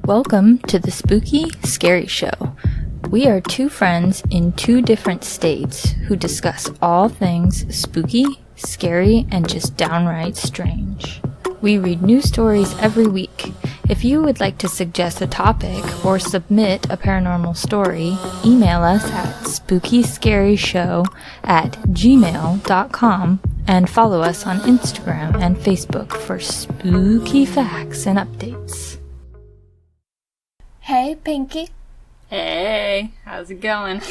Welcome to the Spooky Scary Show. We are two friends in two different states who discuss all things spooky, scary, and just downright strange. We read news stories every week. If you would like to suggest a topic or submit a paranormal story, email us at spookyscaryshow@gmail.com and follow us on Instagram and Facebook for spooky facts and updates. Hey, Pinky. Hey, how's it going?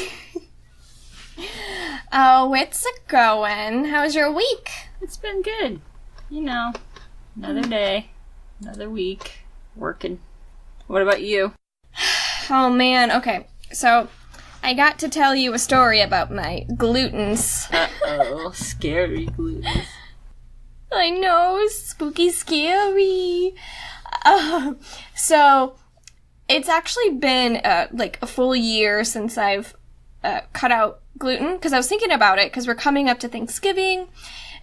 Oh, it's a-going. How's your week? It's been good. You know, another day, another week, working. What about you? Oh, man. Okay, so I got to tell you a story about my glutens. Uh-oh, scary glutens. I know, spooky scary. So it's actually been like a full year since I've cut out gluten, because I was thinking about it, because we're coming up to Thanksgiving,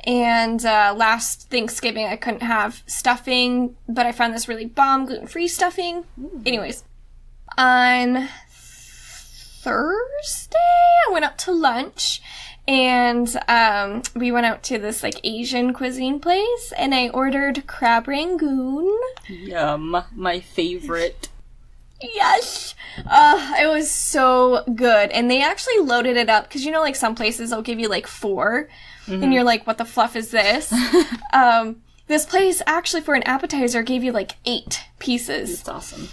and last Thanksgiving I couldn't have stuffing, but I found this really bomb gluten-free stuffing. Anyways, on Thursday I went out to lunch, and we went out to this like Asian cuisine place, and I ordered crab rangoon. Yum, my favorite. Yes! It was so good. And they actually loaded it up, because you know, like, some places they'll give you, like, 4, and you're like, what the fluff is this? This place, actually, for an appetizer, gave you, like, 8 pieces. That's awesome.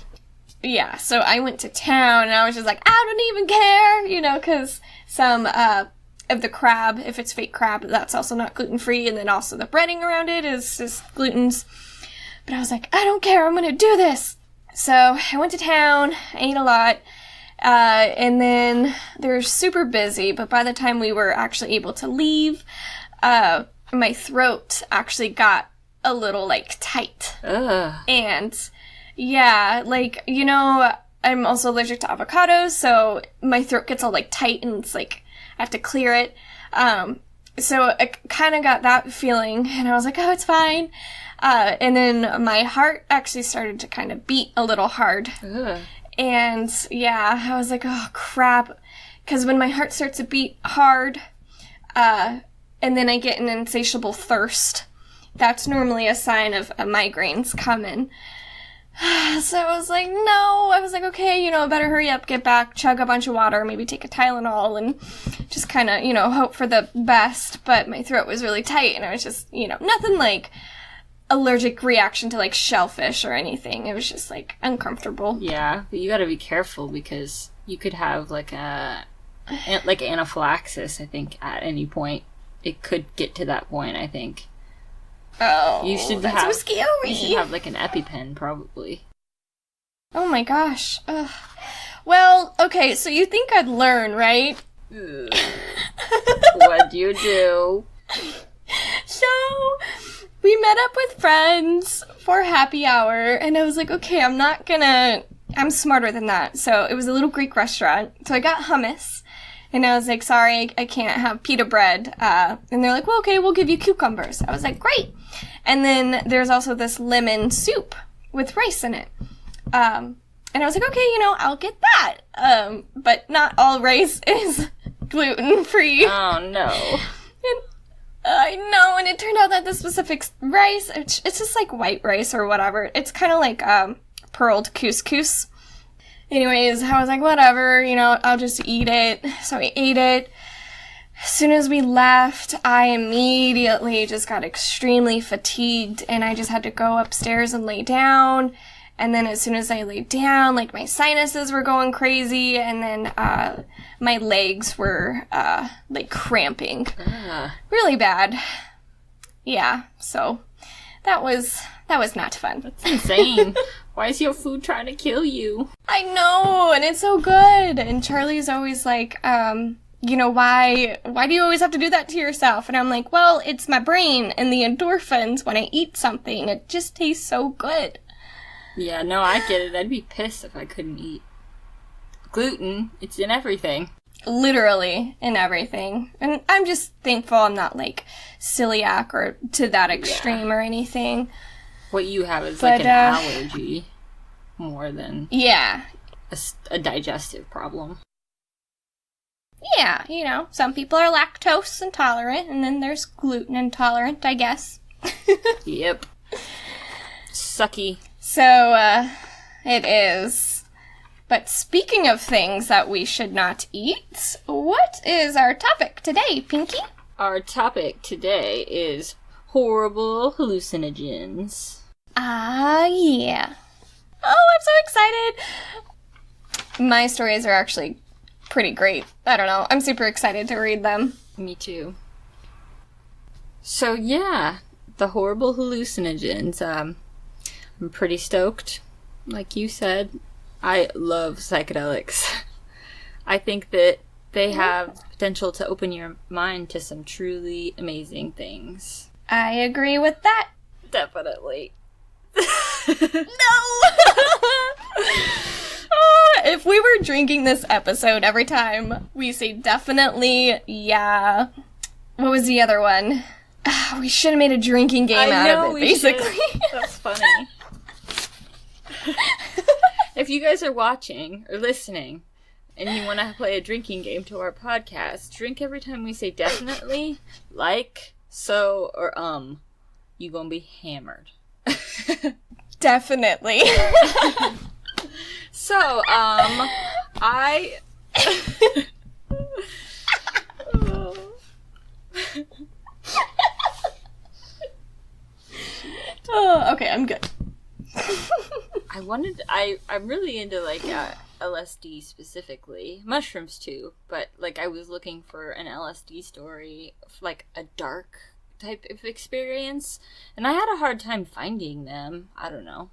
Yeah, so I went to town, and I was just like, I don't even care, you know, because some of the crab, if it's fake crab, that's also not gluten-free, and then also the breading around it is just glutens. But I was like, I don't care, I'm gonna do this! So I went to town, I ate a lot, and then they're super busy, but by the time we were actually able to leave, my throat actually got a little, like, tight. Ugh. And, yeah, like, you know, I'm also allergic to avocados, so my throat gets all, like, tight, and it's like, I have to clear it. So I kind of got that feeling, and I was like, oh, it's fine. And then my heart actually started to kind of beat a little hard. Ugh. And yeah, I was like, oh crap. Because when my heart starts to beat hard, and then I get an insatiable thirst, that's normally a sign of a migraine's coming. So I was like, no. I was like, okay, you know, better hurry up, get back, chug a bunch of water, maybe take a Tylenol, and just kind of, you know, hope for the best. But my throat was really tight, and I was just, you know, nothing like allergic reaction to, like, shellfish or anything. It was just, like, uncomfortable. Yeah, but you gotta be careful, because you could have, like, anaphylaxis, I think, at any point. It could get to that point, I think. Oh, that's so scary. You should have, like, an EpiPen, probably. Oh my gosh. Ugh. Well, okay, so you think I'd learn, right? What'd you do? So we met up with friends for happy hour, and I was like, okay, I'm smarter than that. So it was a little Greek restaurant. So I got hummus, and I was like, sorry, I can't have pita bread. And they're like, well, okay, we'll give you cucumbers. I was like, great. And then there's also this lemon soup with rice in it. And I was like, okay, you know, I'll get that. But not all rice is gluten-free. Oh, no. I know, and it turned out that the specific rice, it's just like white rice or whatever. It's kind of like pearled couscous. Anyways, I was like, whatever, you know, I'll just eat it. So I ate it. As soon as we left, I immediately just got extremely fatigued, and I just had to go upstairs and lay down. And then as soon as I laid down, like, my sinuses were going crazy, and then my legs were, like, cramping. Really bad. Yeah, so that was not fun. That's insane. Why is your food trying to kill you? I know, and it's so good. And Charlie's always like, you know, why do you always have to do that to yourself? And I'm like, well, it's my brain and the endorphins when I eat something. It just tastes so good. Yeah, no, I get it. I'd be pissed if I couldn't eat gluten. It's in everything. Literally in everything. And I'm just thankful I'm not, like, celiac or to that extreme or anything. What you have is like an allergy more than Yeah. a digestive problem. Yeah, you know, some people are lactose intolerant, and then there's gluten intolerant, I guess. Yep. Sucky. So, it is. But speaking of things that we should not eat, what is our topic today, Pinky? Our topic today is horrible hallucinogens. Ah, yeah. Oh, I'm so excited! My stories are actually pretty great. I don't know. I'm super excited to read them. Me too. So yeah, the horrible hallucinogens. I'm pretty stoked. Like you said, I love psychedelics. I think that they have potential to open your mind to some truly amazing things. I agree with that. Definitely. No! If we were drinking this episode every time we say definitely, yeah. What was the other one? We should have made a drinking game out of it, basically. That's funny. If you guys are watching or listening and you want to play a drinking game to our podcast, drink every time we say definitely, like, so, or you gonna be hammered. Definitely. So, I... Oh, okay, I'm good. I'm really into, like, LSD specifically. Mushrooms, too. But, like, I was looking for an LSD story, like, a dark type of experience. And I had a hard time finding them. I don't know.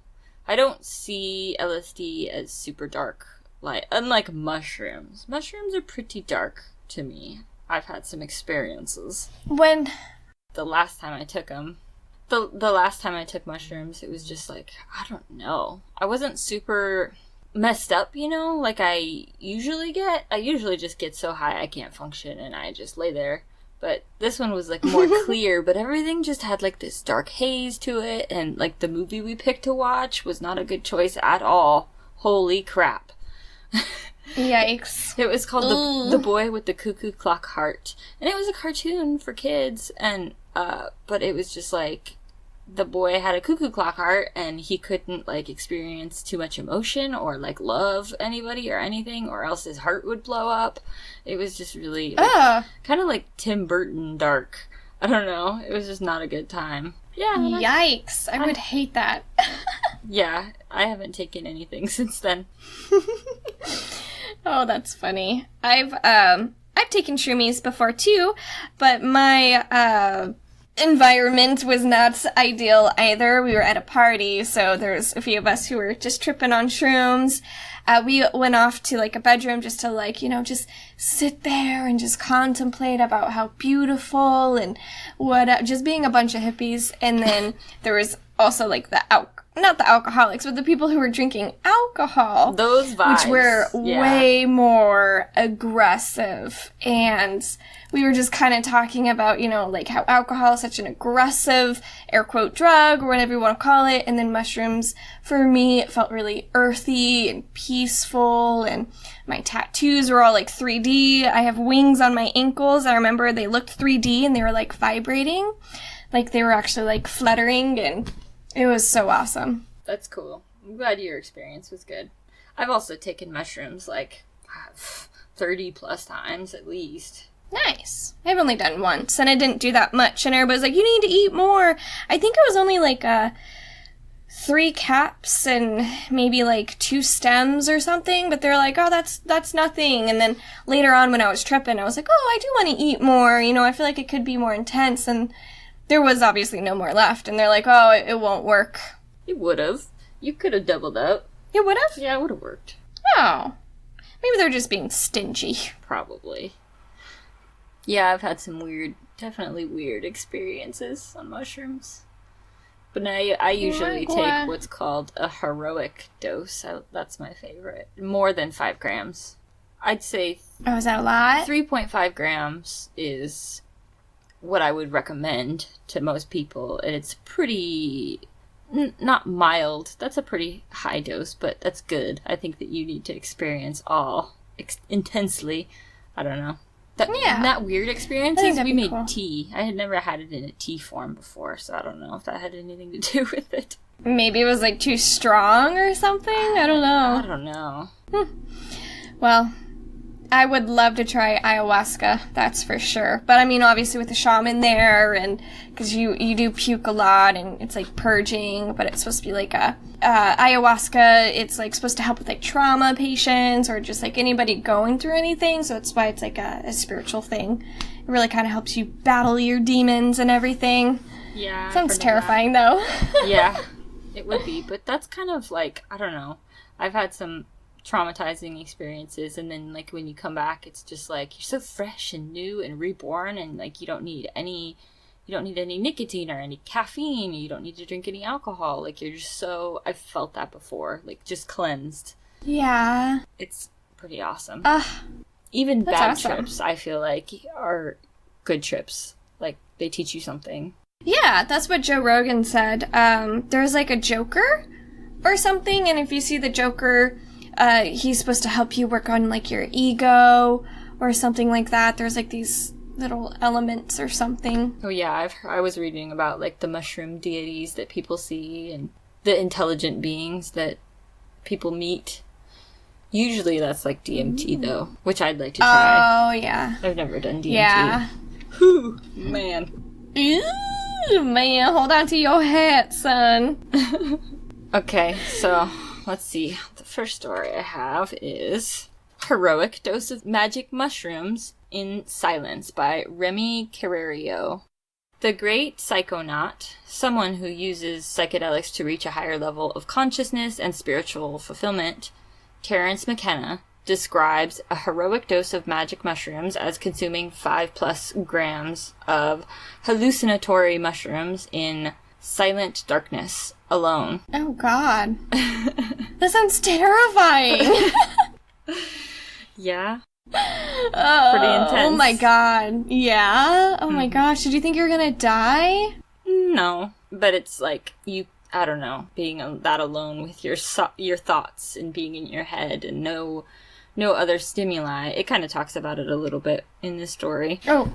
I don't see LSD as super dark, like, unlike mushrooms. Mushrooms are pretty dark to me. I've had some experiences. When? The last time I took them, the last time I took mushrooms, it was just like, I don't know. I wasn't super messed up, you know, like I usually get. I usually just get so high I can't function and I just lay there. But this one was, like, more clear, but everything just had, like, this dark haze to it, and, like, the movie we picked to watch was not a good choice at all. Holy crap. Yikes. It was called the Boy with the Cuckoo Clock Heart, and it was a cartoon for kids, and, but it was just, like, the boy had a cuckoo clock heart, and he couldn't, like, experience too much emotion or, like, love anybody or anything, or else his heart would blow up. It was just really, like, kind of like Tim Burton dark. I don't know. It was just not a good time. Yeah. Yikes. I would hate that. Yeah, I haven't taken anything since then. Oh, that's funny. I've taken shroomies before, too, but my, environment was not ideal either. We were at a party, so there's a few of us who were just tripping on shrooms. We went off to, like, a bedroom just to, like, you know, just sit there and just contemplate about how beautiful and what, just being a bunch of hippies. And then there was also, like, not the alcoholics, but the people who were drinking alcohol. Those vibes. Which were way more aggressive. And we were just kind of talking about, you know, like, how alcohol is such an aggressive, air quote, drug, or whatever you want to call it. And then mushrooms, for me, it felt really earthy and peaceful. And my tattoos were all, like, 3D. I have wings on my ankles. I remember they looked 3D and they were, like, vibrating. Like, they were actually, like, fluttering, and it was so awesome. That's cool. I'm glad your experience was good. I've also taken mushrooms, like, 30 plus times at least. Nice. I've only done once, and I didn't do that much, and everybody's like, you need to eat more. I think it was only, like, 3 caps and maybe, like, 2 stems or something, but they're like, oh, that's nothing. And then later on when I was tripping, I was like, oh, I do want to eat more. You know, I feel like it could be more intense, and there was obviously no more left, and they're like, oh, it won't work. It would have. You could have doubled up. It would have? Yeah, it would have worked. Oh. Maybe they're just being stingy. Probably. Yeah, I've had some definitely weird experiences on mushrooms. But I usually take what's called a heroic dose. That's my favorite. More than 5 grams. I'd say... Oh, is that a lot? 3.5 grams is what I would recommend to most people. And it's pretty not mild. That's a pretty high dose, but that's good. I think that you need to experience all intensely. I don't know. That weird experiences, we made tea. I had never had it in a tea form before, so I don't know if that had anything to do with it. Maybe it was, like, too strong or something? I don't know. I don't know. Well, I would love to try ayahuasca, that's for sure. But, I mean, obviously with the shaman there, and because you do puke a lot, and it's, like, purging, but it's supposed to be, like, ayahuasca, it's, like, supposed to help with, like, trauma patients, or just, like, anybody going through anything, so that's why it's, like, a spiritual thing. It really kind of helps you battle your demons and everything. Yeah. Sounds terrifying, though. Yeah, it would be, but that's kind of, like, I don't know. I've had some traumatizing experiences, and then, like, when you come back, it's just like you're so fresh and new and reborn, and, like, you don't need any nicotine or any caffeine, you don't need to drink any alcohol, like, you're just so, I've felt that before, like, just cleansed. Yeah, it's pretty awesome. Even bad trips, I feel like, are good trips, like, they teach you something. Yeah, that's what Joe Rogan said. There's, like, a Joker or something, and if you see the Joker, he's supposed to help you work on, like, your ego or something like that. There's, like, these little elements or something. Oh, yeah, I was reading about, like, the mushroom deities that people see and the intelligent beings that people meet. Usually that's, like, DMT, though, which I'd like to try. Oh, yeah. I've never done DMT. Yeah. Whew, man. Ooh, man, hold on to your hat, son. Okay, so let's see. The first story I have is Heroic Dose of Magic Mushrooms in Silence by Remy Carrerio. The great psychonaut, someone who uses psychedelics to reach a higher level of consciousness and spiritual fulfillment, Terence McKenna, describes a heroic dose of magic mushrooms as consuming 5+ grams of hallucinatory mushrooms in silent darkness alone. Oh, God. That sounds terrifying. Yeah. Pretty intense. Oh, my God. Yeah? Oh, my gosh. Did you think you were gonna die? No. But it's like, I don't know, being that alone with your thoughts and being in your head and no other stimuli. It kind of talks about it a little bit in this story. Oh.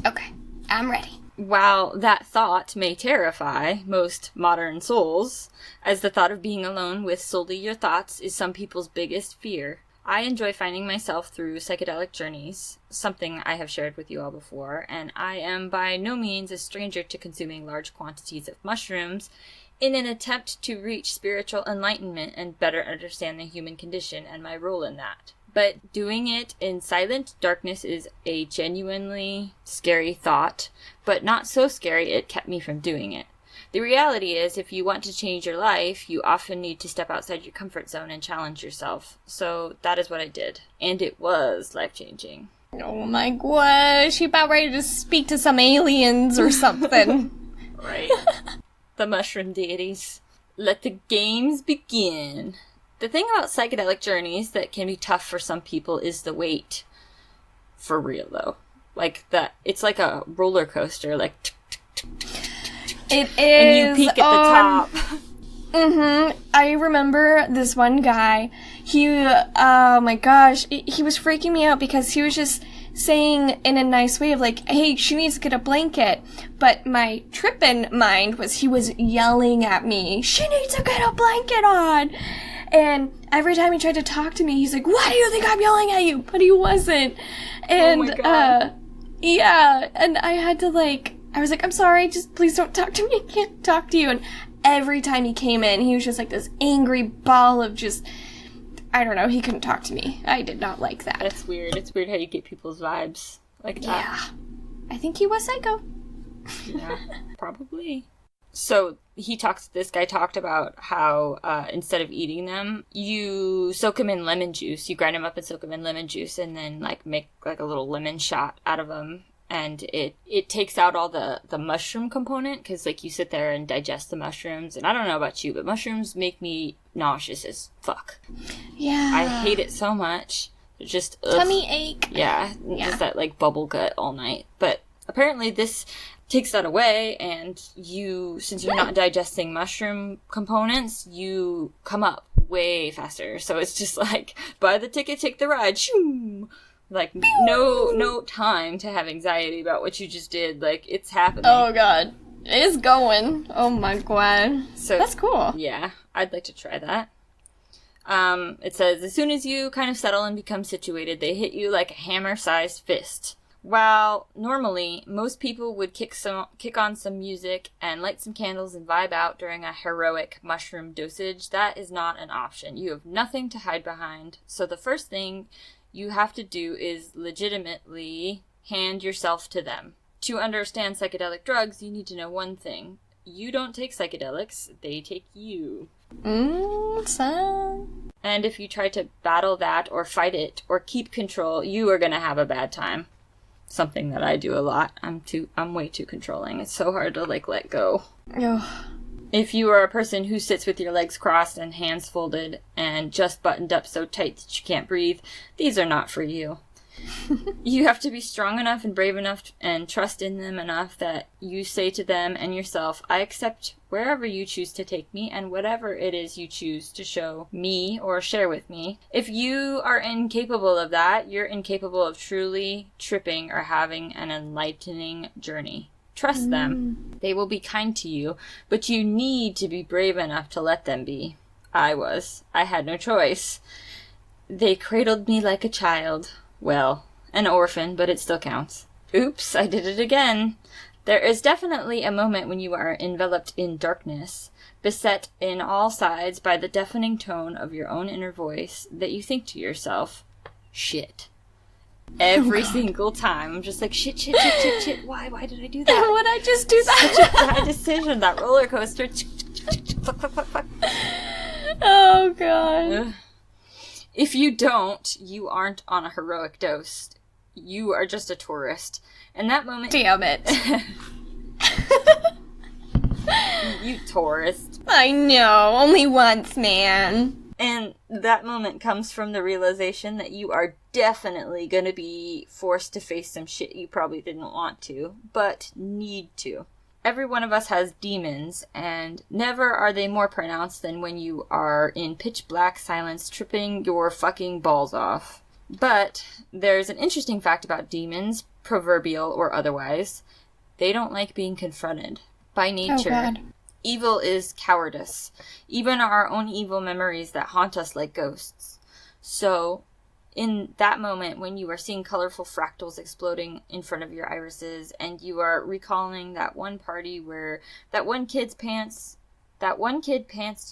Okay. I'm ready. While that thought may terrify most modern souls, as the thought of being alone with solely your thoughts is some people's biggest fear, I enjoy finding myself through psychedelic journeys, something I have shared with you all before, and I am by no means a stranger to consuming large quantities of mushrooms in an attempt to reach spiritual enlightenment and better understand the human condition and my role in that. But doing it in silent darkness is a genuinely scary thought, but not so scary it kept me from doing it. The reality is, if you want to change your life, you often need to step outside your comfort zone and challenge yourself. So that is what I did. And it was life-changing. Oh my gosh, you about ready to speak to some aliens or something. Right. The mushroom deities. Let the games begin. The thing about psychedelic journeys that can be tough for some people is the wait. For real, though. Like, it's like a roller coaster, like... It is. And you peak at the top. Mm-hmm. I remember this one guy. Oh my gosh, he was freaking me out because he was just saying in a nice way of like, hey, she needs to get a blanket. But my trippin' mind was he was yelling at me, she needs to get a blanket on. And every time he tried to talk to me, he's like, why do you think I'm yelling at you? But he wasn't. And, oh my God. Yeah, and I had to I was like, I'm sorry, just please don't talk to me, I can't talk to you. And every time he came in, he was just like this angry ball of just, I don't know, he couldn't talk to me. I did not like that. That's weird. It's weird how you get people's vibes like that. Yeah. I think he was psycho. Yeah, probably. So this guy talked about how instead of eating them, you soak them in lemon juice. You grind them up and soak them in lemon juice and then make a little lemon shot out of them. And it takes out all the mushroom component because you sit there and digest the mushrooms. And I don't know about you, but mushrooms make me nauseous as fuck. Yeah. I hate it so much. Just tummy ache. Yeah. Just that bubble gut all night. But Apparently this takes that away, and you, since you're not digesting mushroom components, you come up way faster. So it's just like, buy the ticket, take the ride. Shoo! Like, no time to have anxiety about what you just did. Like, it's happening. Oh, God. It is going. Oh, my God. So that's cool. Yeah, I'd like to try that. It says, as soon as you kind of settle and become situated, they hit you like a hammer-sized fist. While normally, most people would kick on some music and light some candles and vibe out during a heroic mushroom dosage, that is not an option. You have nothing to hide behind. So the first thing you have to do is legitimately hand yourself to them. To understand psychedelic drugs, you need to know one thing. You don't take psychedelics, they take you. Son. And if you try to battle that or fight it or keep control, you are going to have a bad time. Something that I do a lot. I'm way too controlling. It's so hard to, like, let go. Ugh. If you are a person who sits with your legs crossed and hands folded and just buttoned up so tight that you can't breathe, these are not for you. You have to be strong enough and brave enough and trust in them enough that you say to them and yourself, I accept wherever you choose to take me and whatever it is you choose to show me or share with me. If you are incapable of that, you're incapable of truly tripping or having an enlightening journey. Trust them. They will be kind to you, but you need to be brave enough to let them be. I had no choice. They cradled me like a child. Well, an orphan, but it still counts. Oops, I did it again. There is definitely a moment when you are enveloped in darkness, beset in all sides by the deafening tone of your own inner voice, that you think to yourself, shit. Every single time. I'm just like, shit. Why did I do that? Why would I just do that? Such a bad decision. That roller coaster. Fuck. Oh, God. Ugh. If you don't, you aren't on a heroic dose. You are just a tourist. And that moment... Damn it. You tourist. I know. Only once, man. And that moment comes from the realization that you are definitely going to be forced to face some shit you probably didn't want to, but need to. Every one of us has demons, and never are they more pronounced than when you are in pitch black silence tripping your fucking balls off. But there's an interesting fact about demons, proverbial or otherwise. They don't like being confronted. By nature, evil is cowardice. Even our own evil memories that haunt us like ghosts. So, in that moment when you are seeing colorful fractals exploding in front of your irises and you are recalling that one party where that one kid pantsed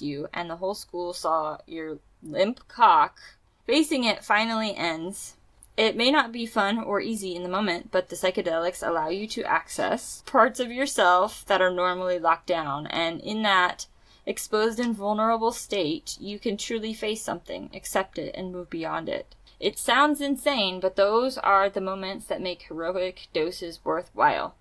you and the whole school saw your limp cock, facing it finally ends. It may not be fun or easy in the moment, but the psychedelics allow you to access parts of yourself that are normally locked down, and in that exposed and vulnerable state, you can truly face something, accept it, and move beyond it. It sounds insane, but those are the moments that make heroic doses worthwhile.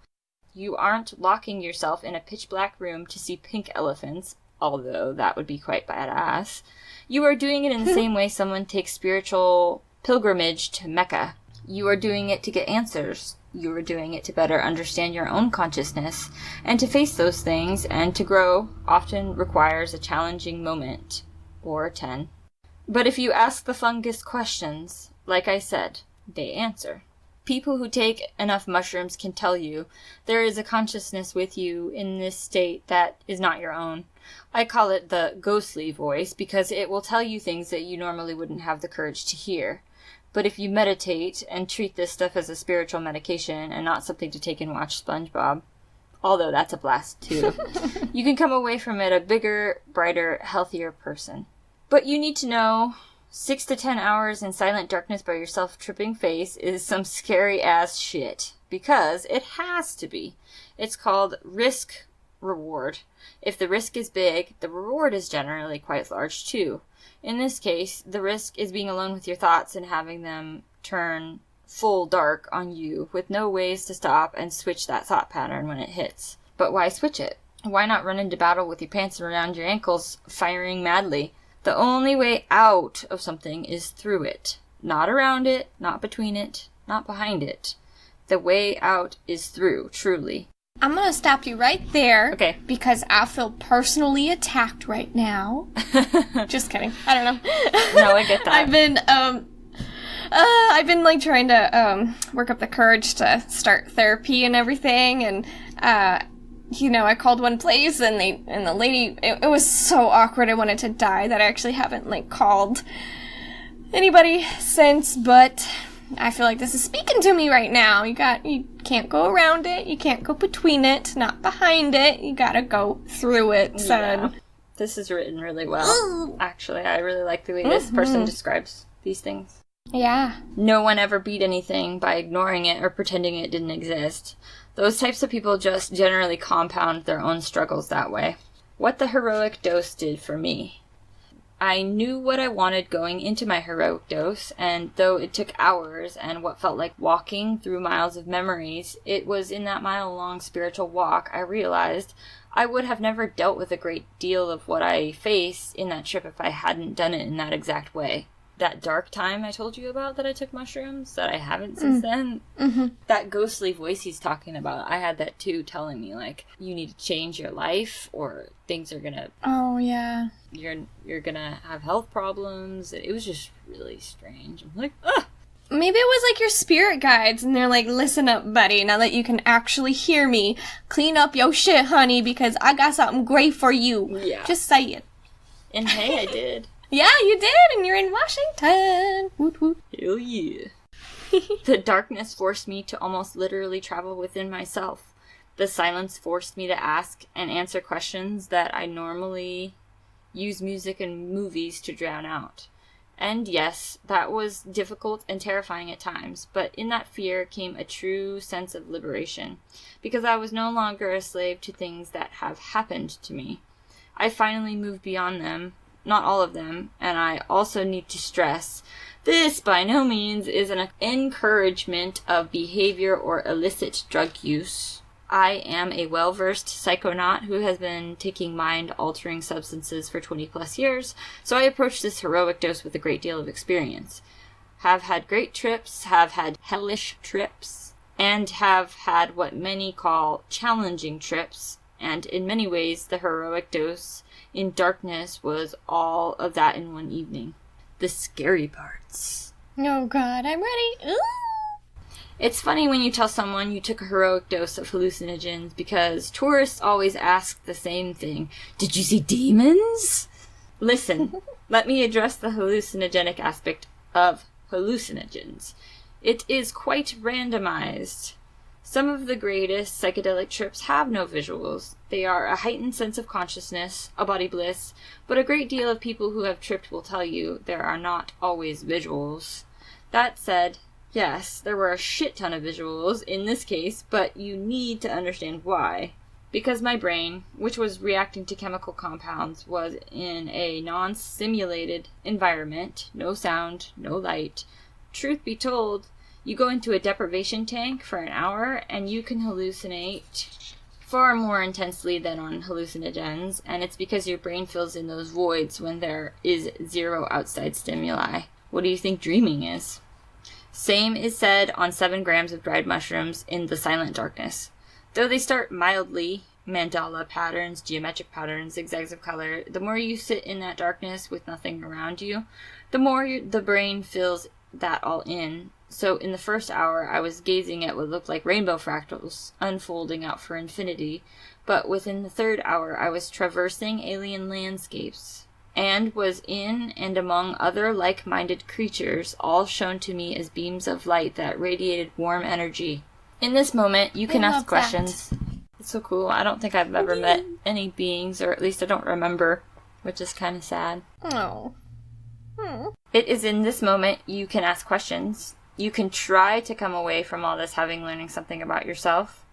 You aren't locking yourself in a pitch-black room to see pink elephants, although that would be quite badass. You are doing it in the same way someone takes spiritual pilgrimage to Mecca. You are doing it to get answers. You are doing it to better understand your own consciousness, and to face those things and to grow often requires a challenging moment, or 10. But if you ask the fungus questions, like I said, they answer. People who take enough mushrooms can tell you there is a consciousness with you in this state that is not your own. I call it the ghostly voice because it will tell you things that you normally wouldn't have the courage to hear. But if you meditate and treat this stuff as a spiritual medication and not something to take and watch SpongeBob, although that's a blast too, you can come away from it a bigger, brighter, healthier person. But you need to know 6 to 10 hours in silent darkness by yourself tripping face is some scary ass shit. Because it has to be. It's called risk reward. If the risk is big, the reward is generally quite large too. In this case, the risk is being alone with your thoughts and having them turn full dark on you with no ways to stop and switch that thought pattern when it hits. But why switch it? Why not run into battle with your pants around your ankles, firing madly? The only way out of something is through it. Not around it, not between it, not behind it. The way out is through, truly. I'm gonna stop you right there. Okay. Because I feel personally attacked right now. Just kidding. I don't know. No, I get that. I've been like trying to work up the courage to start therapy and everything, and I called one place and the lady, it was so awkward. I wanted to die that I actually haven't like called anybody since, but I feel like this is speaking to me right now. You can't go around it. You can't go between it, not behind it. You gotta go through it, son. Yeah. This is written really well. Actually, I really like the way this person describes these things. Yeah. No one ever beat anything by ignoring it or pretending it didn't exist. Those types of people just generally compound their own struggles that way. What the heroic dose did for me. I knew what I wanted going into my heroic dose, and though it took hours and what felt like walking through miles of memories, it was in that mile-long spiritual walk I realized I would have never dealt with a great deal of what I faced in that trip if I hadn't done it in that exact way. That dark time I told you about that I took mushrooms, that I haven't since then, that ghostly voice he's talking about, I had that too, telling me, like, you need to change your life, or things are gonna... Oh, yeah. You're gonna have health problems. It was just really strange. I'm like, ugh! Maybe it was like your spirit guides, and they're like, listen up, buddy, now that you can actually hear me, clean up your shit, honey, because I got something great for you. Yeah. Just say it. And hey, I did. Yeah, you did, and you're in Washington. Woot woot. Hell yeah. The darkness forced me to almost literally travel within myself. The silence forced me to ask and answer questions that I normally use music and movies to drown out. And yes, that was difficult and terrifying at times, but in that fear came a true sense of liberation, because I was no longer a slave to things that have happened to me. I finally moved beyond them. Not all of them, and I also need to stress, this by no means is an encouragement of behavior or illicit drug use. I am a well-versed psychonaut who has been taking mind-altering substances for 20 plus years, so I approach this heroic dose with a great deal of experience. Have had great trips, have had hellish trips, and have had what many call challenging trips, and in many ways the heroic dose in darkness was all of that in one evening. The scary parts. Oh god, I'm ready. Ooh. It's funny when you tell someone you took a heroic dose of hallucinogens, because tourists always ask the same thing. Did you see demons? Listen, let me address the hallucinogenic aspect of hallucinogens. It is quite randomized. Some of the greatest psychedelic trips have no visuals. They are a heightened sense of consciousness, a body bliss, but a great deal of people who have tripped will tell you there are not always visuals. That said, yes, there were a shit ton of visuals in this case, but you need to understand why. Because my brain, which was reacting to chemical compounds, was in a non-simulated environment, no sound, no light. Truth be told, you go into a deprivation tank for an hour, and you can hallucinate far more intensely than on hallucinogens, and it's because your brain fills in those voids when there is zero outside stimuli. What do you think dreaming is? Same is said on 7 grams of dried mushrooms in the silent darkness. Though they start mildly, mandala patterns, geometric patterns, zigzags of color, the more you sit in that darkness with nothing around you, the more the brain fills that all in. So in the first hour, I was gazing at what looked like rainbow fractals, unfolding out for infinity, but within the third hour, I was traversing alien landscapes, and was in and among other like-minded creatures, all shown to me as beams of light that radiated warm energy. In this moment, you can ask questions. It's so cool. I don't think I've ever met any beings, or at least I don't remember, which is kind of sad. Oh. It is in this moment you can ask questions. You can try to come away from all this learning something about yourself.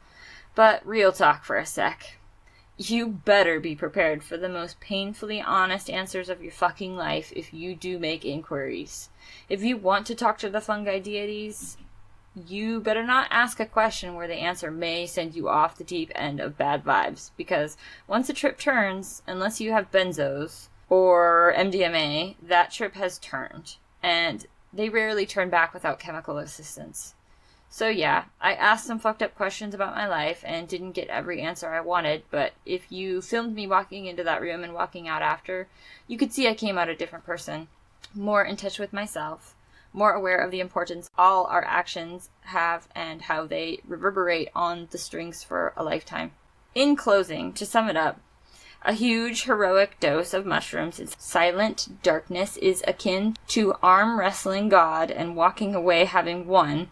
But real talk for a sec. You better be prepared for the most painfully honest answers of your fucking life if you do make inquiries. If you want to talk to the fungi deities, you better not ask a question where the answer may send you off the deep end of bad vibes, because once a trip turns, unless you have benzos or MDMA, that trip has turned, and they rarely turn back without chemical assistance. So yeah, I asked some fucked up questions about my life and didn't get every answer I wanted, but if you filmed me walking into that room and walking out after, you could see I came out a different person, more in touch with myself, more aware of the importance all our actions have and how they reverberate on the strings for a lifetime. In closing, to sum it up, a huge heroic dose of mushrooms in silent darkness is akin to arm wrestling God and walking away having won.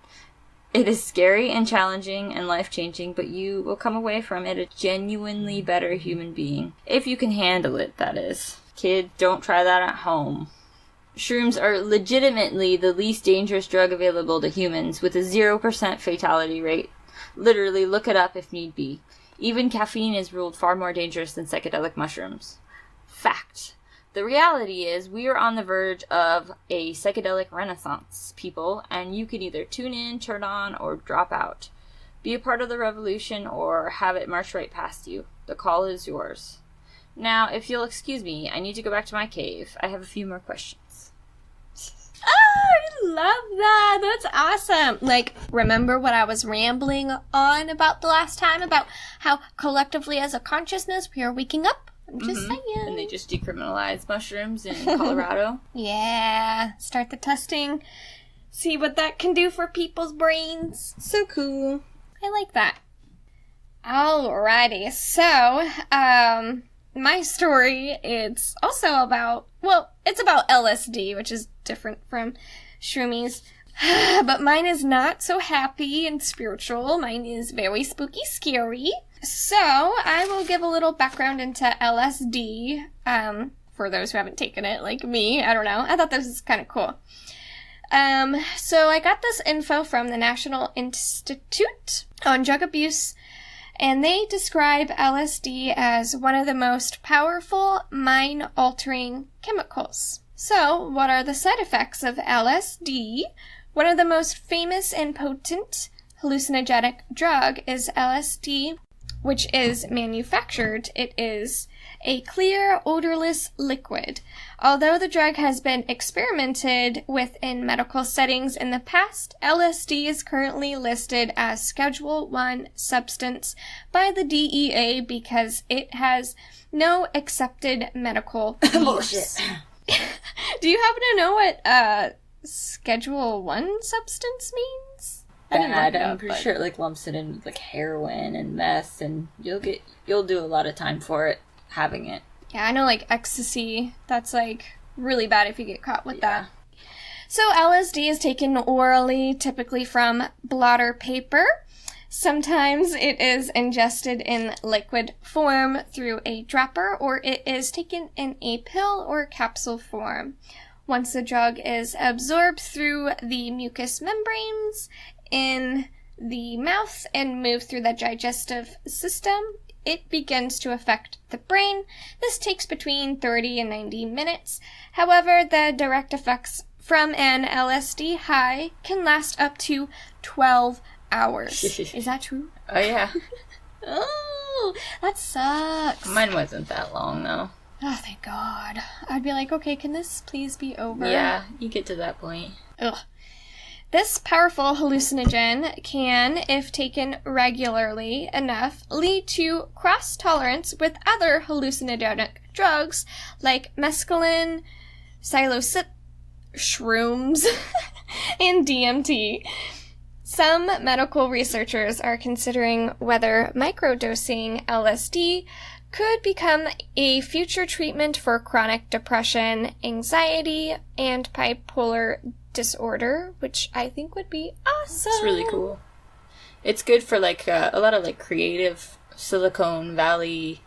It is scary and challenging and life-changing, but you will come away from it a genuinely better human being. If you can handle it, that is. Kid, don't try that at home. Shrooms are legitimately the least dangerous drug available to humans, with a 0% fatality rate. Literally, look it up if need be. Even caffeine is ruled far more dangerous than psychedelic mushrooms. Fact. The reality is, we are on the verge of a psychedelic renaissance, people, and you can either tune in, turn on, or drop out. Be a part of the revolution, or have it march right past you. The call is yours. Now, if you'll excuse me, I need to go back to my cave. I have a few more questions. Oh, I love that. That's awesome. Like, remember what I was rambling on about the last time? About how collectively as a consciousness we are waking up? I'm just saying. And they just decriminalized mushrooms in Colorado. Yeah. Start the testing. See what that can do for people's brains. So cool. I like that. Alrighty. So, my story, it's also about, well, it's about LSD, which is different from shroomies. But mine is not so happy and spiritual. Mine is very spooky, scary. So, I will give a little background into LSD, for those who haven't taken it, like me. I don't know. I thought this was kind of cool. So I got this info from the National Institute on Drug Abuse, and they describe LSD as one of the most powerful mind-altering chemicals. So, what are the side effects of LSD? One of the most famous and potent hallucinogenic drug is LSD, which is manufactured. It is a clear, odorless liquid. Although the drug has been experimented with in medical settings in the past, LSD is currently listed as Schedule I substance by the DEA because it has no accepted medical use. Bullshit. Do you happen to know what Schedule I substance means? Bad. I'm pretty sure it like lumps it in with like heroin and meth, and you'll do a lot of time for it having it. Yeah, I know like ecstasy. That's like really bad if you get caught with that. So LSD is taken orally, typically from blotter paper. Sometimes it is ingested in liquid form through a dropper, or it is taken in a pill or capsule form. Once the drug is absorbed through the mucous membranes in the mouth and moved through the digestive system, it begins to affect the brain. This takes between 30 and 90 minutes. However, the direct effects from an LSD high can last up to 12 hours. Is that true? Oh, yeah. Oh, that sucks. Mine wasn't that long, though. Oh, thank God. I'd be like, okay, can this please be over? Yeah, you get to that point. Ugh. This powerful hallucinogen can, if taken regularly enough, lead to cross-tolerance with other hallucinogenic drugs like mescaline, psilocybin, shrooms, and DMT. Some medical researchers are considering whether microdosing LSD could become a future treatment for chronic depression, anxiety, and bipolar disorder, which I think would be awesome. It's really cool. It's good for like a lot of like creative Silicon Valley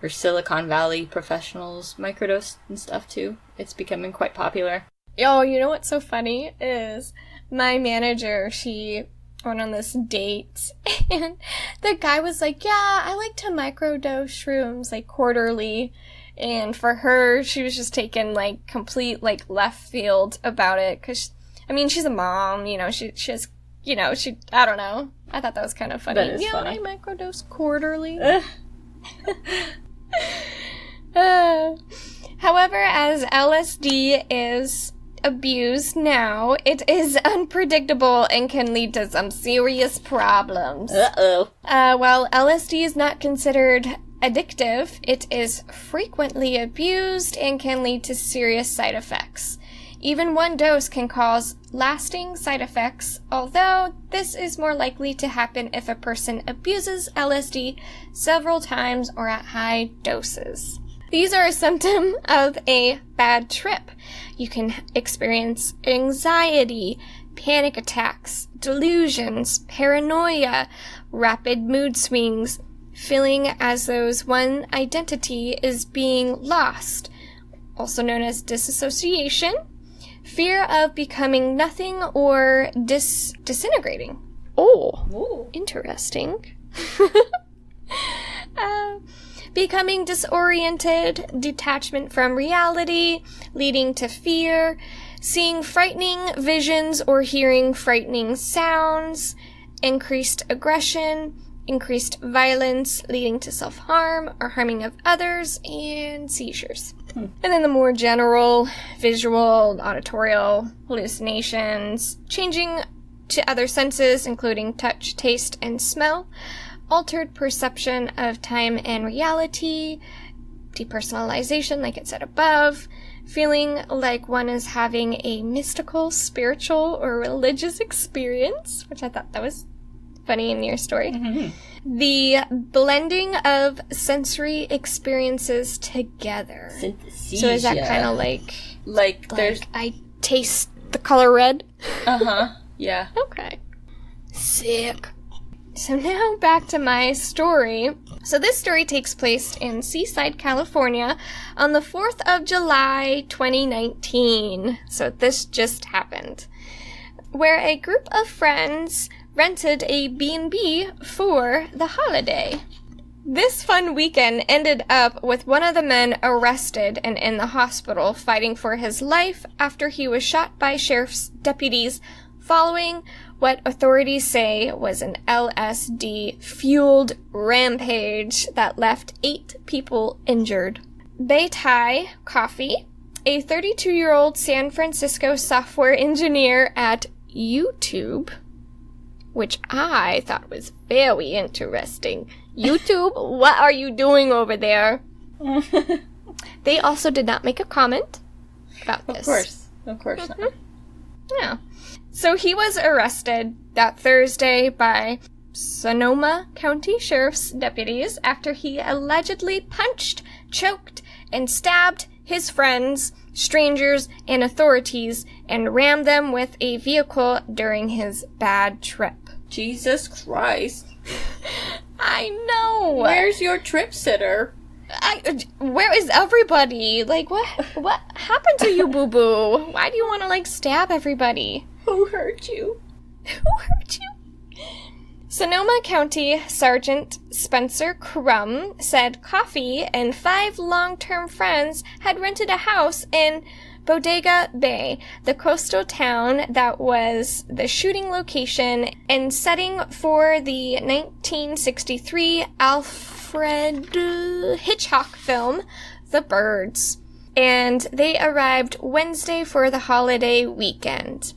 professionals microdose and stuff too. It's becoming quite popular. Oh, you know what's so funny is my manager, she went on this date and the guy was like, yeah, I like to microdose shrooms like quarterly. And for her, she was just taking like complete like left field about it. Cause I mean, she's a mom, you know, she has, you know, I don't know. I thought that was kind of funny. That is funny. I microdose quarterly. However, as LSD is abused now, it is unpredictable and can lead to some serious problems. Uh-oh. While LSD is not considered addictive, it is frequently abused and can lead to serious side effects. Even one dose can cause lasting side effects, although this is more likely to happen if a person abuses LSD several times or at high doses. These are a symptom of a bad trip. You can experience anxiety, panic attacks, delusions, paranoia, rapid mood swings, feeling as though one identity is being lost, also known as disassociation, fear of becoming nothing or disintegrating. Oh, Ooh. interesting. Becoming disoriented, detachment from reality, leading to fear, seeing frightening visions or hearing frightening sounds, increased aggression, increased violence, leading to self-harm or harming of others, and seizures. And then the more general visual, auditorial hallucinations, changing to other senses, including touch, taste, and smell, altered perception of time and reality, depersonalization, like it said above, feeling like one is having a mystical, spiritual, or religious experience, which I thought that was funny in your story. Mm-hmm. The blending of sensory experiences together. Synesthesia. So is that kind of like there's... I taste the color red? Uh-huh. Yeah. Okay. Sick. So now back to my story. So this story takes place in Seaside, California on the 4th of July, 2019. So this just happened. Where a group of friends rented a B&B for the holiday. This fun weekend ended up with one of the men arrested and in the hospital fighting for his life after he was shot by sheriff's deputies following what authorities say was an LSD-fueled rampage that left 8 people injured. Bei Tai Coffee, a 32-year-old San Francisco software engineer at YouTube, which I thought was very interesting. YouTube, what are you doing over there? They also did not make a comment about this. Of course not. Yeah. So he was arrested that Thursday by Sonoma County Sheriff's deputies after he allegedly punched, choked, and stabbed his friends, strangers, and authorities and rammed them with a vehicle during his bad trip. Jesus Christ. I know. Where's your trip sitter? Where is everybody? Like, what happened to you, boo-boo? Why do you want to, stab everybody? Who hurt you? Who hurt you? Sonoma County Sergeant Spencer Crum said Coffee and 5 long-term friends had rented a house in Bodega Bay, the coastal town that was the shooting location and setting for the 1963 Alfred Hitchcock film, The Birds. And they arrived Wednesday for the holiday weekend.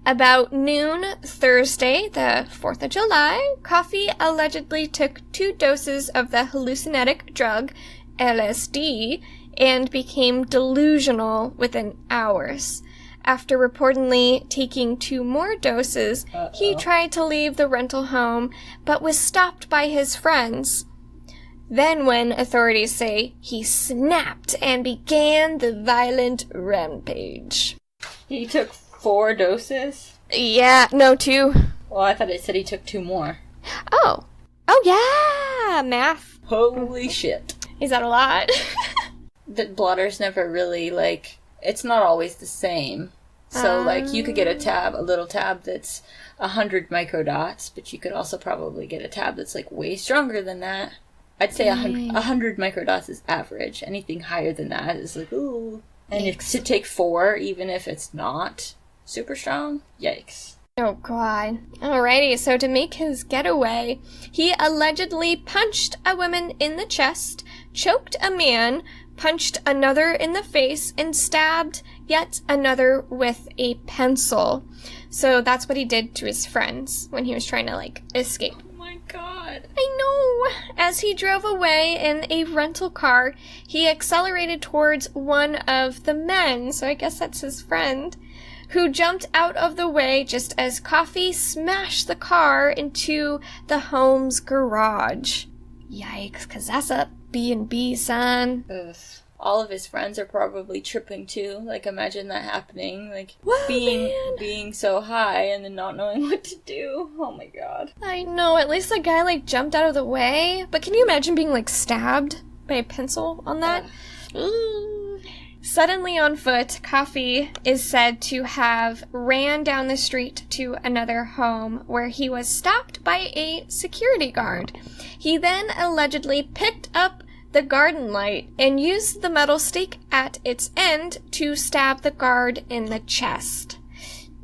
About noon Thursday, the 4th of July, Coffee allegedly took 2 doses of the hallucinogenic drug, LSD, and became delusional within hours. After reportedly taking 2 more doses, he tried to leave the rental home, but was stopped by his friends. Then, when authorities say he snapped and began the violent rampage. He took 4 doses? Yeah, no, 2. Well, I thought it said he took 2 more. Oh, yeah, math. Holy shit. Is that a lot? The blotter's never really, it's not always the same. So, you could get a little tab that's 100 microdots, but you could also probably get a tab that's, way stronger than that. I'd say 100 microdots is average. Anything higher than that is ooh. And to take 4, even if it's not super strong, yikes. Oh, God. Alrighty, so to make his getaway, he allegedly punched a woman in the chest, choked a man, punched another in the face, and stabbed yet another with a pencil. So that's what he did to his friends when he was trying to, like, escape. Oh my god. I know! As he drove away in a rental car, he accelerated towards one of the men, so I guess that's his friend, who jumped out of the way just as Coffee smashed the car into the home's garage. Yikes, because that's a B&B, son. Ugh. All of his friends are probably tripping too. Like, imagine that happening. Like, Whoa, being so high and then not knowing what to do. Oh my god. I know, at least the guy, like, jumped out of the way. But can you imagine being, like, stabbed by a pencil on that? Suddenly on foot, Coffee is said to have ran down the street to another home where he was stopped by a security guard. He then allegedly picked up the garden light and used the metal stake at its end to stab the guard in the chest.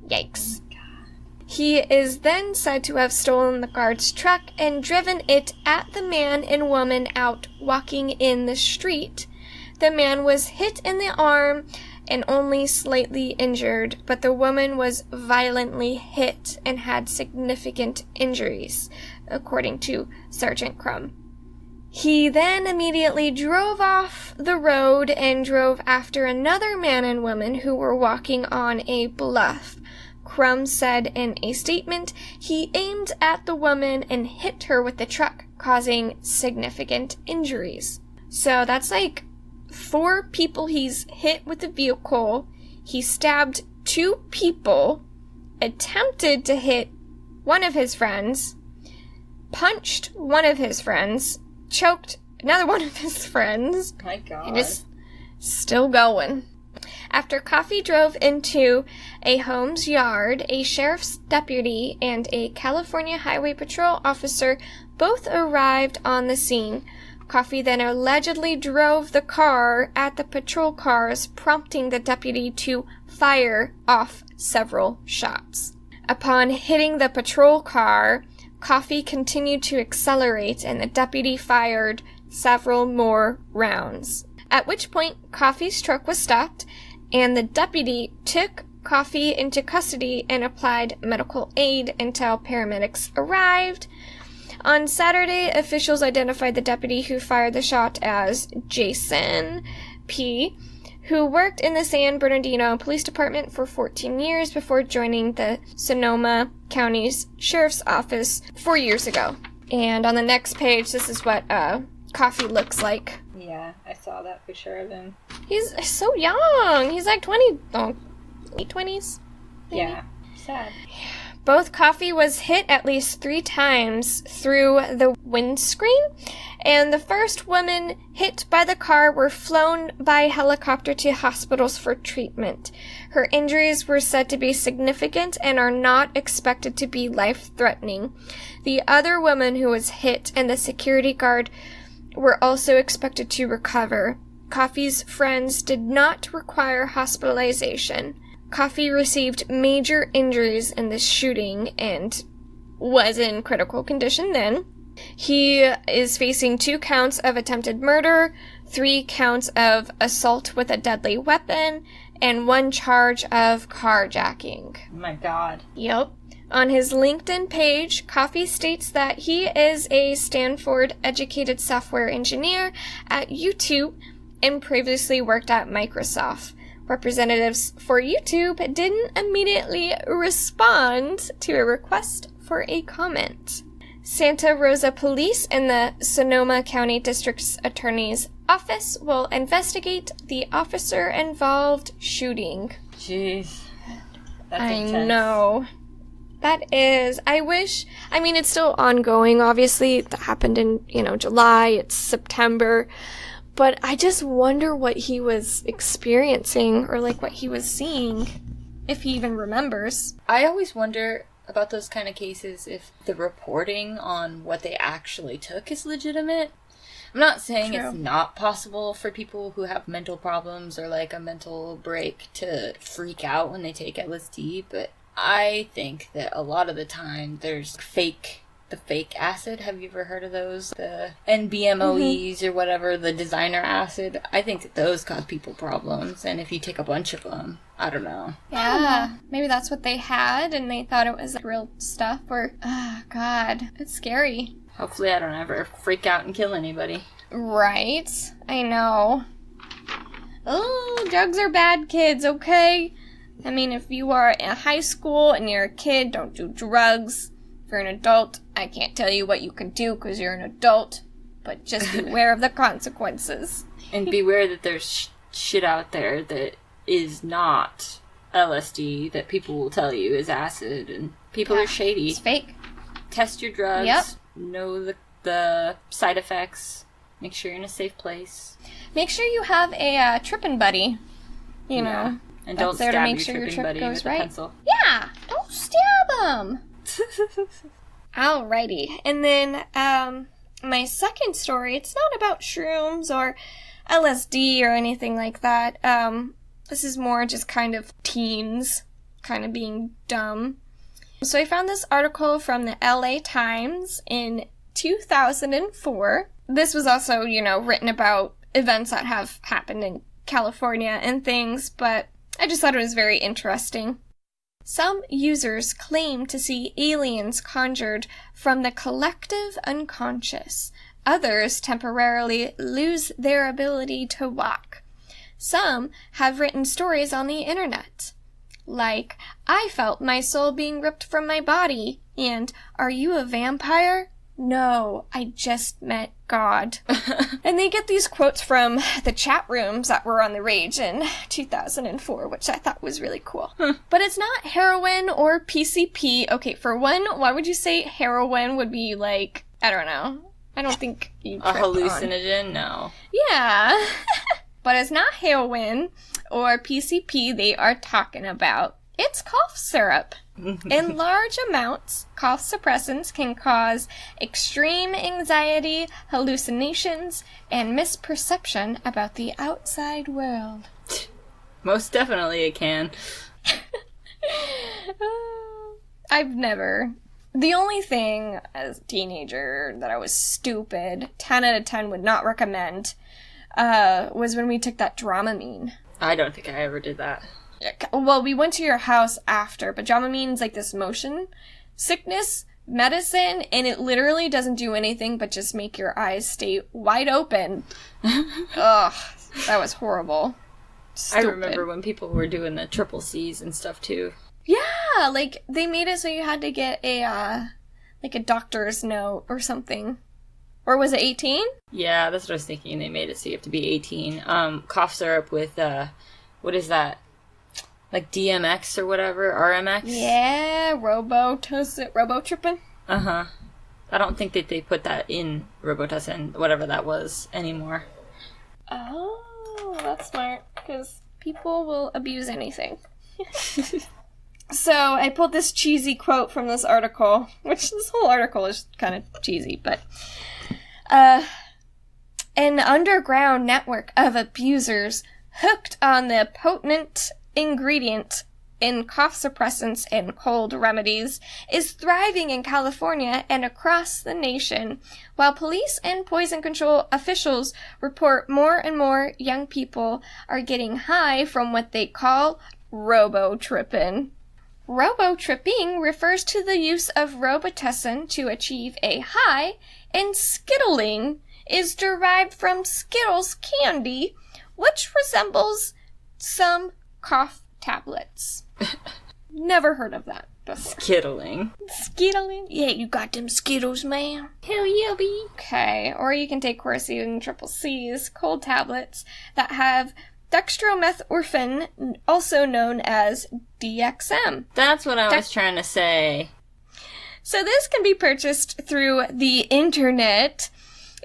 Yikes. He is then said to have stolen the guard's truck and driven it at the man and woman out walking in the street. The man was hit in the arm and only slightly injured, but the woman was violently hit and had significant injuries, according to Sergeant Crum. He then immediately drove off the road and drove after another man and woman who were walking on a bluff. Crum said in a statement he aimed at the woman and hit her with the truck, causing significant injuries. So that's like 4 people he's hit with the vehicle. He stabbed 2 people, attempted to hit one of his friends, punched one of his friends, choked another one of his friends. My god. And is still going. After Coffee drove into a home's yard, a sheriff's deputy and a California Highway Patrol officer both arrived on the scene. Coffee then allegedly drove the car at the patrol cars, prompting the deputy to fire off several shots. Upon hitting the patrol car, Coffee continued to accelerate and the deputy fired several more rounds. At which point, Coffee's truck was stopped and the deputy took Coffee into custody and applied medical aid until paramedics arrived. On Saturday, officials identified the deputy who fired the shot as Jason P., who worked in the San Bernardino Police Department for 14 years before joining the Sonoma County's Sheriff's Office 4 years ago. And on the next page, this is what Coffee looks like. Yeah, I saw that picture of him. He's so young. He's like late 20s. Maybe. Yeah, sad. Both Coffee was hit at least 3 times through the windscreen, and the first women hit by the car were flown by helicopter to hospitals for treatment. Her injuries were said to be significant and are not expected to be life-threatening. The other woman who was hit and the security guard were also expected to recover. Coffee's friends did not require hospitalization. Coffee received major injuries in this shooting and was in critical condition then. He is facing 2 counts of attempted murder, 3 counts of assault with a deadly weapon, and 1 charge of carjacking. Oh my god. Yep. On his LinkedIn page, Coffee states that he is a Stanford-educated software engineer at YouTube and previously worked at Microsoft. Representatives for YouTube didn't immediately respond to a request for a comment. Santa Rosa Police and the Sonoma County District's Attorney's Office will investigate the officer-involved shooting. Jeez. That's I intense. know. That is. I mean, it's still ongoing, obviously. That happened in, July. It's September. But I just wonder what he was experiencing or, what he was seeing, if he even remembers. I always wonder about those kind of cases if the reporting on what they actually took is legitimate. I'm not saying True. It's not possible for people who have mental problems or, a mental break to freak out when they take LSD, but I think that a lot of the time there's fake the fake acid. Have you ever heard of those? The NBMOEs or whatever, the designer acid. I think that those cause people problems. And if you take a bunch of them, I don't know. Yeah, maybe that's what they had and they thought it was real stuff. Or, oh, God, it's scary. Hopefully I don't ever freak out and kill anybody. Right? I know. Oh, drugs are bad, kids, okay? I mean, if you are in high school and you're a kid, don't do drugs. If you're an adult, I can't tell you what you can do because you're an adult, but just beware of the consequences. And beware that there's shit out there that is not LSD that people will tell you is acid, and people are shady. It's fake. Test your drugs. Yep. Know the side effects. Make sure you're in a safe place. Make sure you have a tripping buddy. You know. And don't there stab to make your sure your tripping trip buddy goes with a right. pencil. Yeah, don't stab him. Alrighty, and then my second story. It's not about shrooms or LSD or anything like that. This is more just kind of teens, kind of being dumb. So I found this article from the LA Times in 2004. This was also, written about events that have happened in California and things, but I just thought it was very interesting. Some users claim to see aliens conjured from the collective unconscious. Others temporarily lose their ability to walk. Some have written stories on the internet, like, I felt my soul being ripped from my body, and, are you a vampire? No, I just met God. And they get these quotes from the chat rooms that were on the Rage in 2004, which I thought was really cool. But it's not heroin or PCP. Okay, for one, why would you say heroin would be like, I don't know. I don't think you a hallucinogen? No. Yeah. But it's not heroin or PCP they are talking about. It's cough syrup. In large amounts, cough suppressants can cause extreme anxiety, hallucinations, and misperception about the outside world. Most definitely it can. The only thing as a teenager that I was stupid, 10 out of 10 would not recommend, was when we took that Dramamine. I don't think I ever did that. Well, we went to your house after, but Dramamine's like this motion sickness medicine, and it literally doesn't do anything but just make your eyes stay wide open. Ugh, that was horrible. Stupid. I remember when people were doing the triple C's and stuff too. Yeah, like they made it so you had to get a doctor's note or something. Or was it 18? Yeah, that's what I was thinking. They made it so you have to be 18. Cough syrup with what is that? Like DMX or whatever, RMX? Yeah, robo-tripping. Uh-huh. I don't think that they put that in Robitussin, whatever that was, anymore. Oh, that's smart, because people will abuse anything. So, I pulled this cheesy quote from this article, which this whole article is kind of cheesy, but... an underground network of abusers hooked on the potent ingredient in cough suppressants and cold remedies is thriving in California and across the nation, while police and poison control officials report more and more young people are getting high from what they call robo-tripping. Robo-tripping refers to the use of Robitussin to achieve a high, and skittling is derived from Skittles candy, which resembles some cough tablets. Never heard of that before. Skittling. Skittling? Yeah, you got them Skittles, man. Hell yeah, B. Okay, or you can take quercetin triple C's, cold tablets that have dextromethorphan, also known as DXM. That's what I was trying to say. So this can be purchased through the internet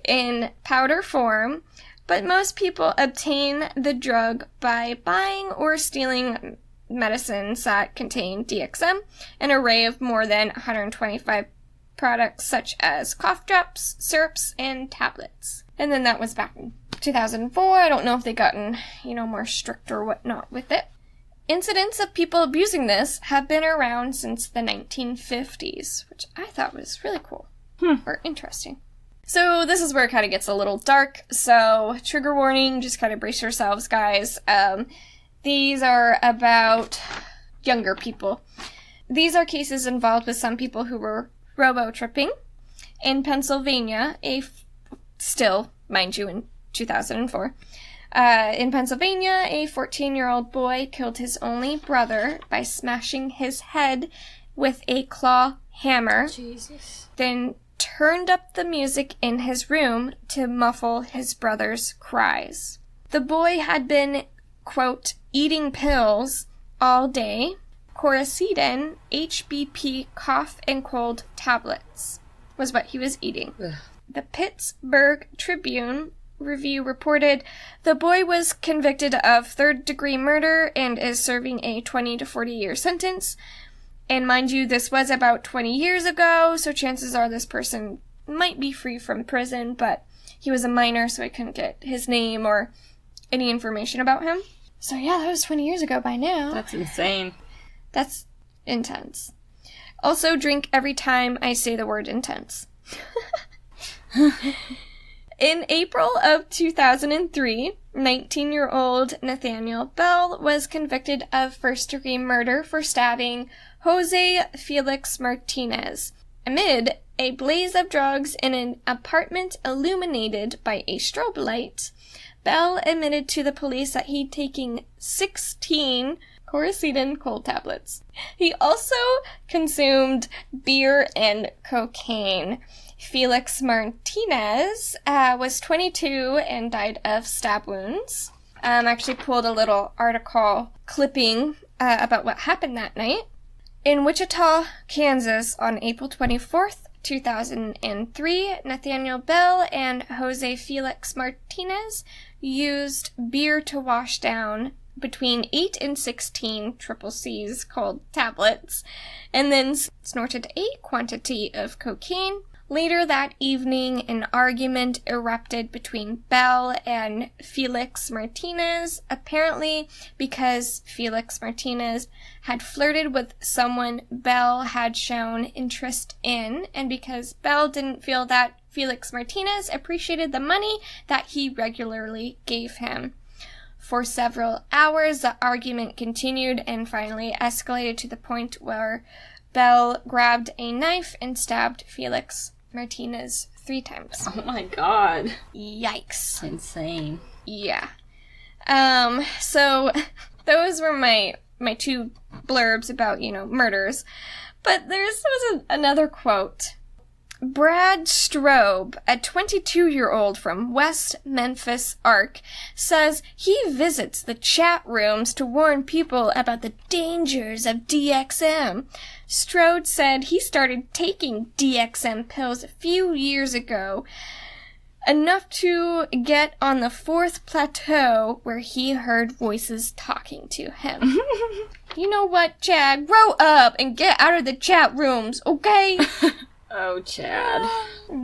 in powder form, but most people obtain the drug by buying or stealing medicines that contain DXM, an array of more than 125 products such as cough drops, syrups, and tablets. And then that was back in 2004. I don't know if they've gotten, more strict or whatnot with it. Incidents of people abusing this have been around since the 1950s, which I thought was really cool. Or interesting. So this is where it kind of gets a little dark. So trigger warning, just kind of brace yourselves, guys. These are about younger people. These are cases involved with some people who were robo-tripping. In Pennsylvania, still, mind you, in 2004, in Pennsylvania, a 14-year-old boy killed his only brother by smashing his head with a claw hammer. Jesus. Then turned up the music in his room to muffle his brother's cries. The boy had been, quote, eating pills all day, Coracetin HBP cough and cold tablets was what he was eating. Ugh. The Pittsburgh Tribune Review reported the boy was convicted of third-degree murder and is serving a 20 to 40-year sentence. And mind you, this was about 20 years ago, so chances are this person might be free from prison, but he was a minor, so I couldn't get his name or any information about him. So yeah, that was 20 years ago by now. That's insane. That's intense. Also, drink every time I say the word intense. In April of 2003, 19-year-old Nathaniel Bell was convicted of first-degree murder for stabbing Jose Felix Martinez amid a blaze of drugs in an apartment illuminated by a strobe light. Bell admitted to the police that he'd taken 16 Coracetin cold tablets. He also consumed beer and cocaine. Felix Martinez was 22 and died of stab wounds. Actually pulled a little article clipping about what happened that night. In Wichita, Kansas, on April 24th, 2003, Nathaniel Bell and Jose Felix Martinez used beer to wash down between 8 and 16 triple C's cold tablets, and then snorted a quantity of cocaine. Later that evening, an argument erupted between Bell and Felix Martinez, apparently because Felix Martinez had flirted with someone Bell had shown interest in, and because Bell didn't feel that Felix Martinez appreciated the money that he regularly gave him. For several hours, the argument continued and finally escalated to the point where Bell grabbed a knife and stabbed Felix Martinez 3 times. Oh my god. Yikes. Insane. Yeah. So those were my 2 blurbs about, murders. But there's another quote. Brad Strobe, a 22-year-old from West Memphis, Ark, says he visits the chat rooms to warn people about the dangers of DXM. Strode said he started taking DXM pills a few years ago, enough to get on the 4th plateau where he heard voices talking to him. You know what, Chad? Grow up and get out of the chat rooms, okay? Oh, Chad.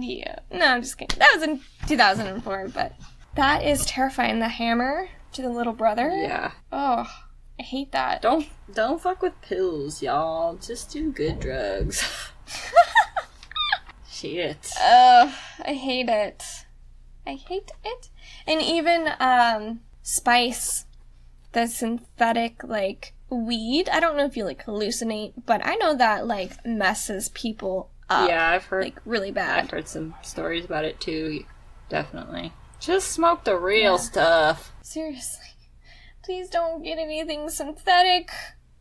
Yeah. No, I'm just kidding. That was in 2004, but that is terrifying. The hammer to the little brother. Yeah. Oh, I hate that. Don't fuck with pills, y'all. Just do good drugs. Shit. I hate it. I hate it. And even, Spice, the synthetic, weed. I don't know if you, hallucinate, but I know that, messes people up. Yeah, I've heard. Really bad. I've heard some stories about it, too. Definitely. Just smoke the real stuff. Seriously. Please don't get anything synthetic.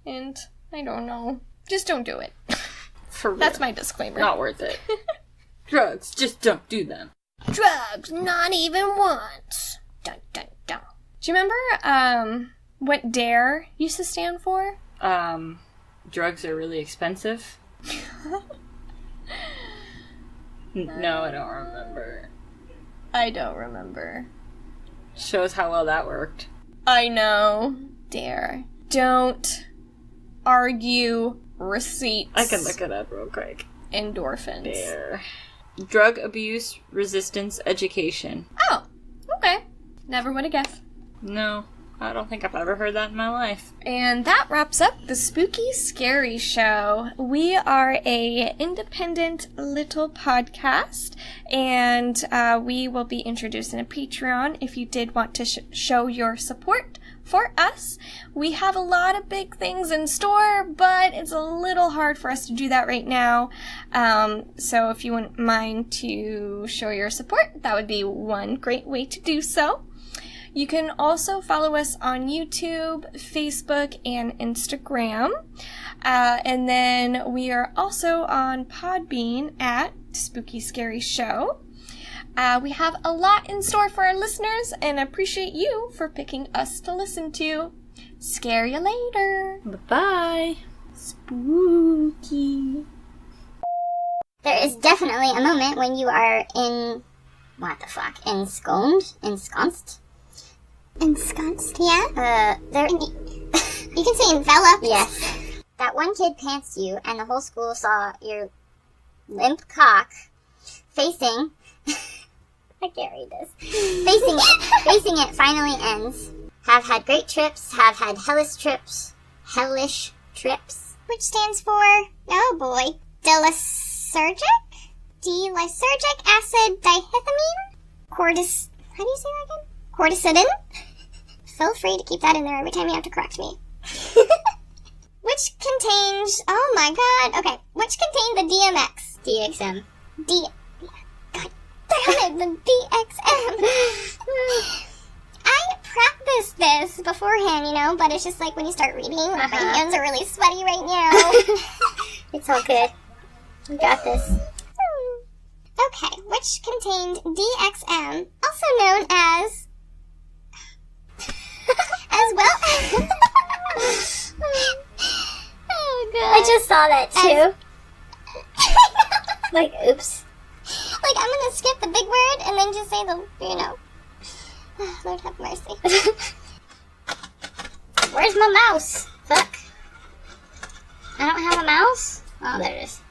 And, I don't know. Just don't do it. For real. That's my disclaimer. Not worth it. Drugs, just don't do them. Drugs, not even once. Dun, dun, dun. Do you remember, what DARE used to stand for? Drugs are really expensive. No, I don't remember. I don't remember. Shows how well that worked. I know. DARE. Don't argue receipts. I can look it up real quick. Endorphins. DARE. Drug Abuse Resistance Education. Oh, okay. Never would have guessed. No, I don't think I've ever heard that in my life. And that wraps up the Spooky Scary Show. We are a independent little podcast, and we will be introducing a Patreon if you did want to show your support for us. We have a lot of big things in store, but it's a little hard for us to do that right now. So if you wouldn't mind to show your support, that would be one great way to do so. You can also follow us on YouTube, Facebook, and Instagram. And then we are also on Podbean at Spooky Scary Show. We have a lot in store for our listeners, and appreciate you for picking us to listen to. Scare you later. Bye-bye. Spooky. There is definitely a moment when you are ensconced? Ensconced, yeah. You can say enveloped. Yes. That one kid pantsed you, and the whole school saw your limp cock facing... I can't read this. Facing it finally ends. Have had great trips, have had hellish trips. Which stands for, oh boy, Delysergic acid diethylamine? How do you say that again? Corticidin? Feel free to keep that in there every time you have to correct me. Which contains the DMX. DXM. God damn it, the DXM. I practiced this beforehand, but it's just like when you start reading, my hands are really sweaty right now. It's all good. You got this. Okay, which contained DXM, also known as well as... Oh, God. I just saw that, too. Like, oops. Like, I'm gonna skip the big word and then just say the, Lord have mercy. Where's my mouse? Fuck. I don't have a mouse? Oh, there it is.